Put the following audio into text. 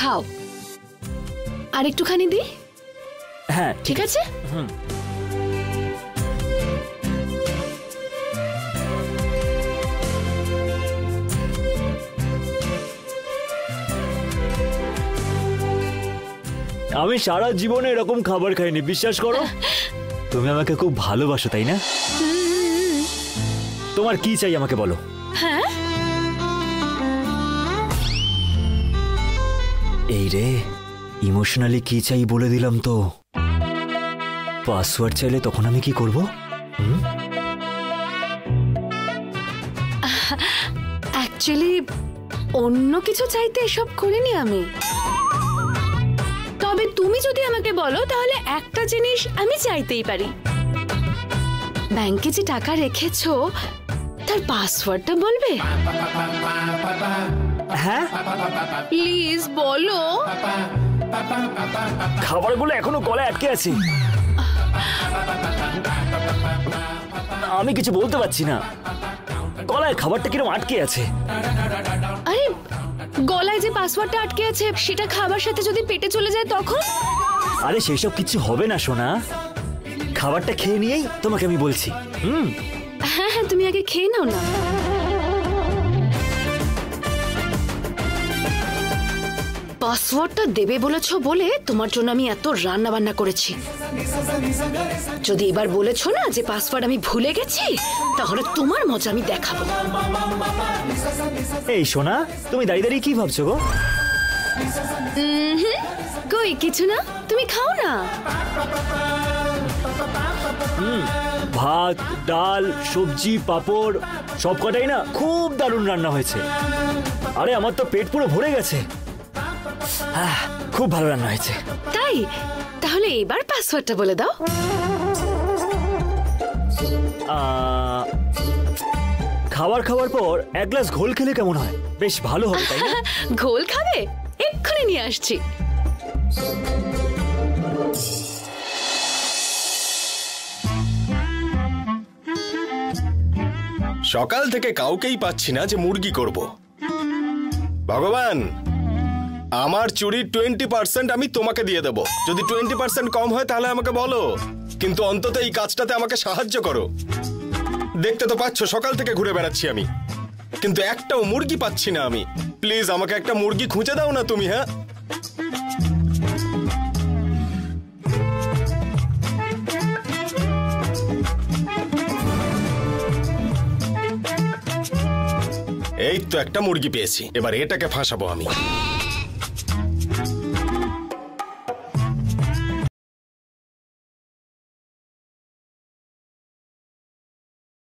খাও। আর একটুখানি দি? হ্যাঁ ঠিক আছে। আমি সারা জীবনে এরকম খাবার খাইনি, বিশ্বাস করো। তুমি আমাকে খুব ভালোবাসো, তাই না? তোমার কি চাই আমাকে বলো। হ্যাঁ, এই রে, ইমোশনালি কি চাই বলে দিলাম তো। পাসওয়ার্ড চাইলে তখন আমি কি করব? অ্যাকচুয়ালি অন্য কিছু চাইতে এসব করিনি আমি। তবে তুমি যদি আমাকে বলো তাহলে একটা জিনিস আমি চাইতেই পারি। ব্যাংকে যে টাকা রেখেছো তার পাসওয়ার্ডটা বলবে? হ্যাঁ প্লিজ বলো। খাবারগুলো এখনো গলায় আটকে আছে, আমি কিছু বলতে পারছি না। গলায় খাবারটা কিরকম আটকে আছে। আরে গলায় যে পাসওয়ার্ডটা আটকে আছে সেটা খাবার সাথে যদি পেটে চলে যায় তখন? আরে সেসব কিছু হবে না সোনা, খাবারটা খেয়ে নিয়েই তোমাকে আমি বলছি। হ্যাঁ হ্যাঁ, তুমি আগে খেয়ে নাও না। পাসওয়ার্ডটা দেবে বলেছো বলে তোমার জন্য আমি এত রান্না বান্না করেছি। যদি এবার বলেছো না যে পাসওয়ার্ড আমি ভুলে গেছি, তাহলে তোমার মজা আমি দেখাবো। এই সোনা, তুমি দাঁড়িয়ে দাঁড়িয়ে কি ভাবছো গো? কই কিছু না, তুমি খাও না। ভাত, ডাল, সবজি, পাঁপড় সব কটাই না খুব দারুণ রান্না হয়েছে। আরে আমার তো পেট পুরো ভরে গেছে। খুব ভালো রান্না হয়েছে। তাই? তাহলে এবার পাসওয়ার্ডটা বলে দাও। খাবার খাওয়ার পর এক গ্লাস ঘোল খেলে কেমন হয়? বেশ ভালো হবে, তাই না? ঘোল খাবে? এক্ষুনি নিয়ে আসছি। সকাল থেকে কাউকেই পাচ্ছি না যে মুরগি করব। ভগবান, আমার চুরির 20% আমি তোমাকে দিয়ে দেব। যদি 20% কম হয় তাহলে আমাকে বলো, কিন্তু অন্তত এই কাজটাতে আমাকে সাহায্য করো। দেখতে তো পাচ্ছ সকাল থেকে ঘুরে বেড়াচ্ছি আমি, কিন্তু একটাও মুরগি পাচ্ছি না আমি। প্লিজ আমাকে একটা মুরগি খুঁজে দাও না তুমি। হ্যাঁ, এই তো একটা মুরগি পেয়েছি, এবার এটাকে ফাঁসাবো আমি।